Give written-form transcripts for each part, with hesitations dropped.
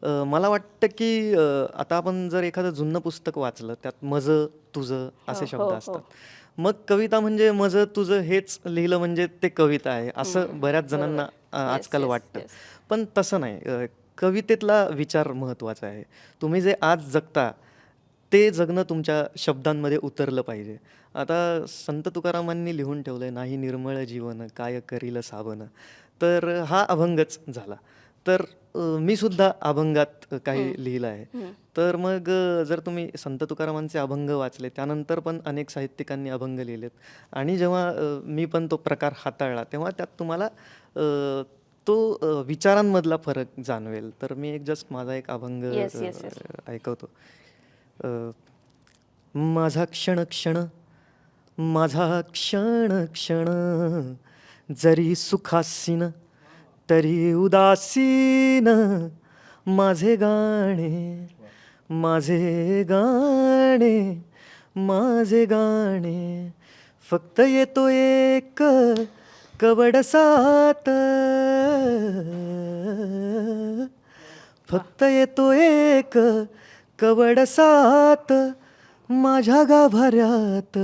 मला वाटतं की आता आपण जर एखादं जुनं पुस्तक वाचलं, त्यात माझं, तुझं हो, असे शब्द हो, असतात. हो. मग कविता म्हणजे माझं, तुझं हेच लिहिलं म्हणजे ते कविता आहे, असं हं, बऱ्याच जणांना बरोबर. येस, आजकाल येस, वाटतं. येस. पण तसं नाही. कवितेतला विचार महत्त्वाचा आहे. तुम्ही जे आज जगता, ते जगणं तुमच्या शब्दांमध्ये उतरलं पाहिजे. आता संत तुकारामांनी लिहून ठेवलंय, "नाही निर्मळ जीवन, काय करील सावन." तर हा अभंगच झाला. तर मी सुद्धा अभंगात काही हं, लिहिलं आहे. हं. तर मग जर तुम्ही संत तुकारामांचे अभंग वाचले, त्यानंतर पण अनेक साहित्यिकांनी अभंग लिहिलेत आणि जेव्हा मी पण तो प्रकार हाताळला, तेव्हा त्यात तुम्हाला तो विचारांमधला फरक जाणवेल. तर मी एक जस्ट माझा एक अभंग येस, येस, येस. ऐकवतो. अ, माझा क्षण क्षण, माझा क्षण क्षण, जरी सुखासीन तरी उदासीन, माझे गाणे, माझे गाणे, माझे गाणे, फक्त येतो एक कवडसात, फक्त येतो एक कवडसात, माझ्या गाभाऱ्यात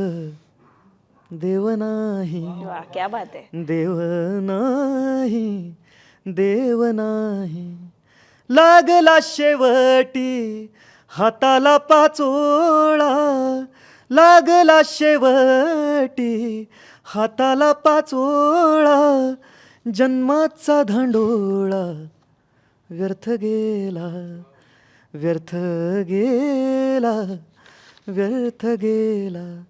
देव नाही, वाह! क्या बात है. देव नाही, देव नाही. लागला शेवटी हाताला पाचोळा, लागला शेवटी हाताला पाचोळा, जन्माचा धांडोळा व्यर्थ गेला, व्यर्थ गेला, व्यर्थ गेला.